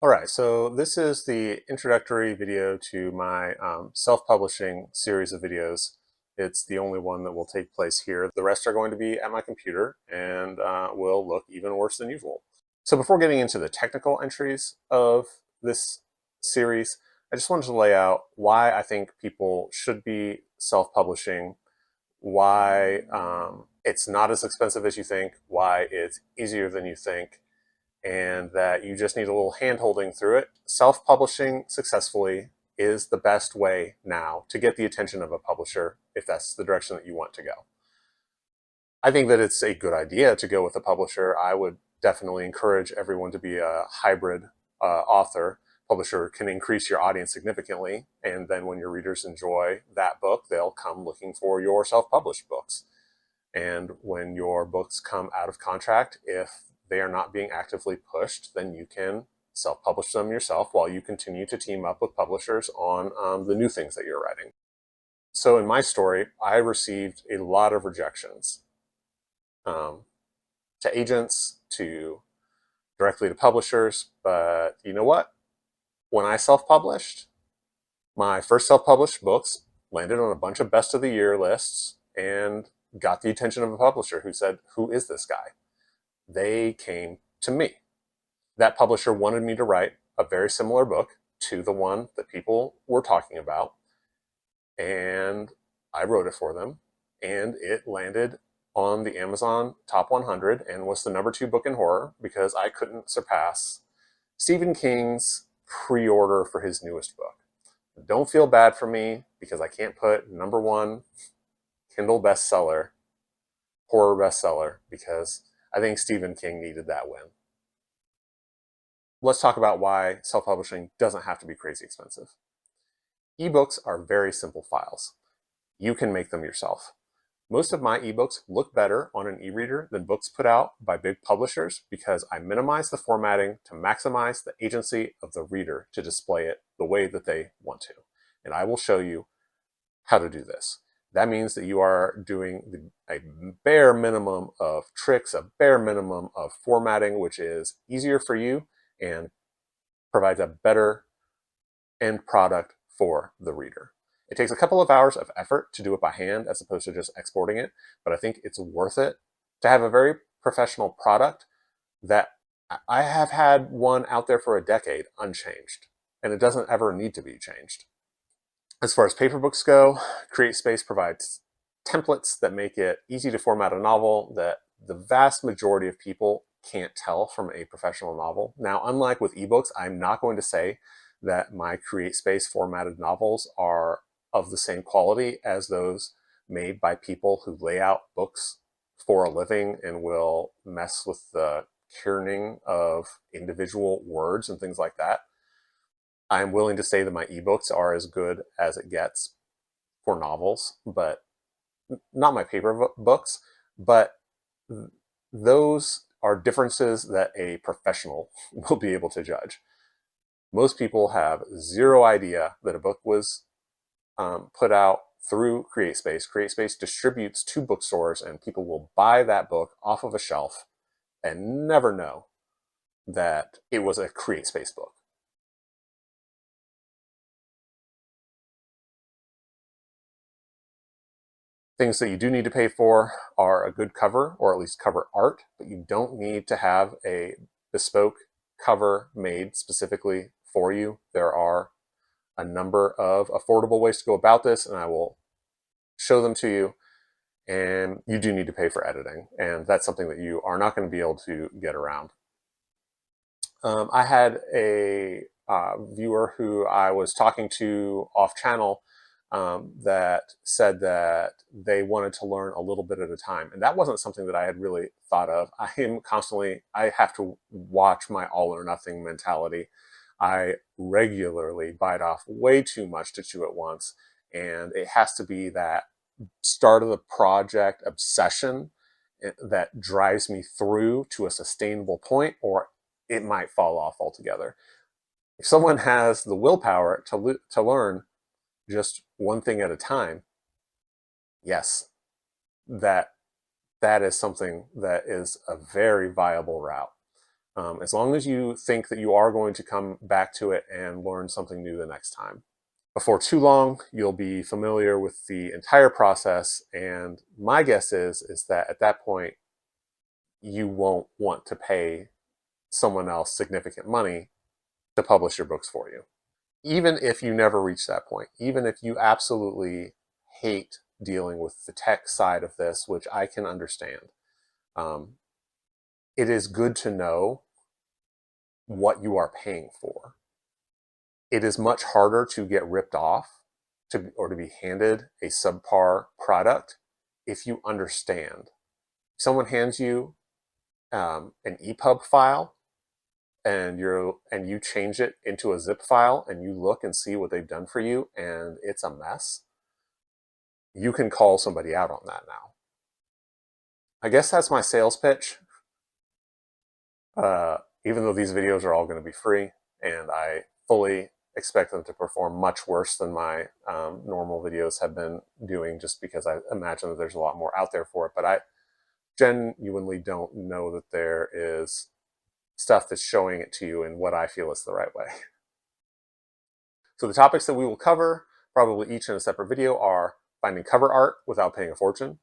All right, so this is the introductory video to my self-publishing series of videos. It's the only one that will take place here. The rest are going to be at my computer and will look even worse than usual. So before getting into the technical entries of this series, I just wanted to lay out why I think people should be self-publishing, why it's not as expensive as you think, why it's easier than you think, and that you just need a little hand holding through it. Self-publishing successfully is the best way now to get the attention of a publisher if that's the direction that you want to go. I think that it's a good idea to go with a publisher. I would definitely encourage everyone to be a hybrid author. Publisher can increase your audience significantly, and then when your readers enjoy that book, they'll come looking for your self-published books. And when your books come out of contract, if they are not being actively pushed, then you can self-publish them yourself while you continue to team up with publishers on the new things that you're writing. So in my story, I received a lot of rejections, um, to agents, to directly to publishers. But you know what? When I self-published, my first self-published books landed on a bunch of best of the year lists and got the attention of a publisher who said, "Who is this guy?" They came to me. That publisher wanted me to write a very similar book to the one that people were talking about, and I wrote it for them, and it landed on the Amazon Top 100 and was the #2 book in horror because I couldn't surpass Stephen King's pre-order for his newest book. Don't feel bad for me because I can't put #1 Kindle bestseller, horror bestseller, because I think Stephen King needed that win. Let's talk about why self-publishing doesn't have to be crazy expensive. Ebooks are very simple files. You can make them yourself. Most of my ebooks look better on an e-reader than books put out by big publishers because I minimize the formatting to maximize the agency of the reader to display it the way that they want to. And I will show you how to do this. That means that you are doing a bare minimum of tricks, a bare minimum of formatting, which is easier for you and provides a better end product for the reader. It takes a couple of hours of effort to do it by hand as opposed to just exporting it, but I think it's worth it to have a very professional product that I have had one out there for a decade unchanged, and it doesn't ever need to be changed. As far as paper books go, CreateSpace provides templates that make it easy to format a novel that the vast majority of people can't tell from a professional novel. Now, unlike with ebooks, I'm not going to say that my CreateSpace formatted novels are of the same quality as those made by people who lay out books for a living and will mess with the kerning of individual words and things like that. I'm willing to say that my ebooks are as good as it gets for novels, but not my paper books. But those are differences that a professional will be able to judge. Most people have zero idea that a book was put out through CreateSpace. CreateSpace distributes to bookstores, and people will buy that book off of a shelf and never know that it was a CreateSpace book. Things that you do need to pay for are a good cover, or at least cover art, but you don't need to have a bespoke cover made specifically for you. There are a number of affordable ways to go about this, and I will show them to you. And you do need to pay for editing, and that's something that you are not going to be able to get around. I had a viewer who I was talking to off channel that said that they wanted to learn a little bit at a time. And that wasn't something that I had really thought of. I have to watch my all or nothing mentality. I regularly bite off way too much to chew at once. And it has to be that start of the project obsession that drives me through to a sustainable point, or it might fall off altogether. If someone has the willpower to learn just one thing at a time, yes, that that is something that is a very viable route. as long as you think that you are going to come back to it and learn something new the next time. Before too long, you'll be familiar with the entire process, and my guess is that at that point, you won't want to pay someone else significant money to publish your books for you. Even if you never reach that point, even if you absolutely hate dealing with the tech side of this, which I can understand, it is good to know what you are paying for. It is much harder to get ripped off or to be handed a subpar product if you understand. Someone hands you an EPUB file and you change it into a zip file and you look and see what they've done for you and it's a mess, you can call somebody out on that now. I guess that's my sales pitch. Even though these videos are all going to be free and I fully expect them to perform much worse than my normal videos have been doing, just because I imagine that there's a lot more out there for it, but I genuinely don't know that there is stuff that's showing it to you in what I feel is the right way. So the topics that we will cover, probably each in a separate video, are finding cover art without paying a fortune,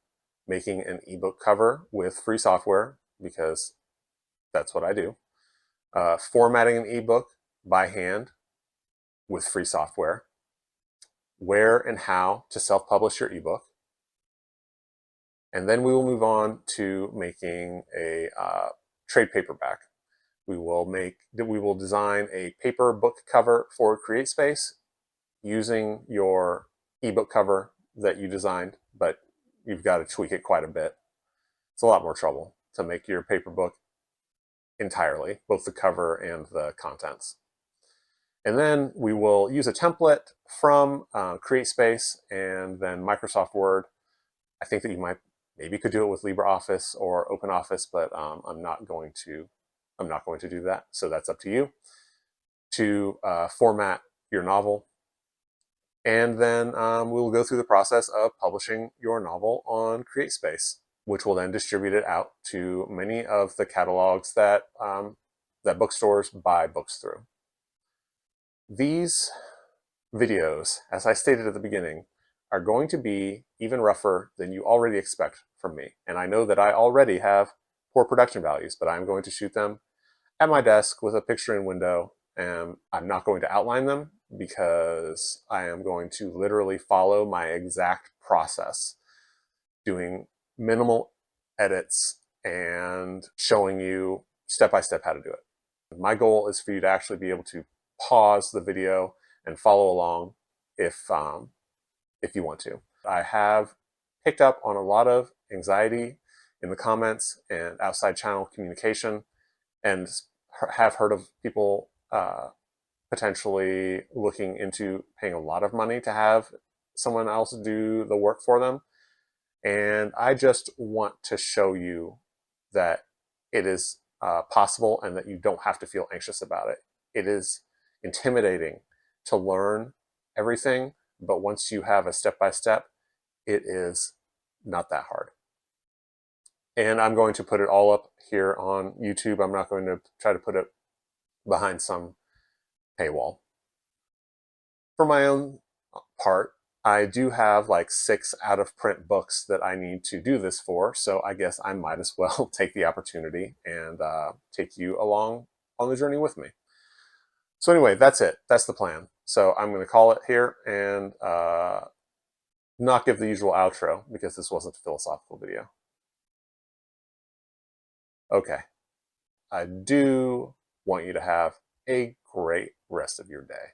making an ebook cover with free software, because that's what I do, formatting an ebook by hand with free software, where and how to self-publish your ebook, and then we will move on to making a trade paperback. We will design a paper book cover for CreateSpace using your ebook cover that you designed, but you've got to tweak it quite a bit. It's a lot more trouble to make your paper book entirely, both the cover and the contents. And then we will use a template from CreateSpace and then Microsoft Word. I think that you maybe could do it with LibreOffice or OpenOffice, but I'm not going to do that. So that's up to you to format your novel. And then we'll go through the process of publishing your novel on CreateSpace, which will then distribute it out to many of the catalogs that bookstores buy books through. These videos, as I stated at the beginning, are going to be even rougher than you already expect from me. And I know that I already have poor production values, but I'm going to shoot them at my desk with a picture in window, and I'm not going to outline them because I am going to literally follow my exact process, doing minimal edits and showing you step by step how to do it. My goal is for you to actually be able to pause the video and follow along if you want to. I have picked up on a lot of anxiety in the comments and outside channel communication, and have heard of people potentially looking into paying a lot of money to have someone else do the work for them. And I just want to show you that it is possible and that you don't have to feel anxious about it. It is intimidating to learn everything, but once you have a step-by-step, it is not that hard. And I'm going to put it all up here on YouTube. I'm not going to try to put it behind some paywall. For my own part, I do have like 6 out-of-print books that I need to do this for, so I guess I might as well take the opportunity and take you along on the journey with me. So anyway, that's it. That's the plan. So I'm going to call it here and not give the usual outro because this wasn't a philosophical video. Okay. I do want you to have a great rest of your day.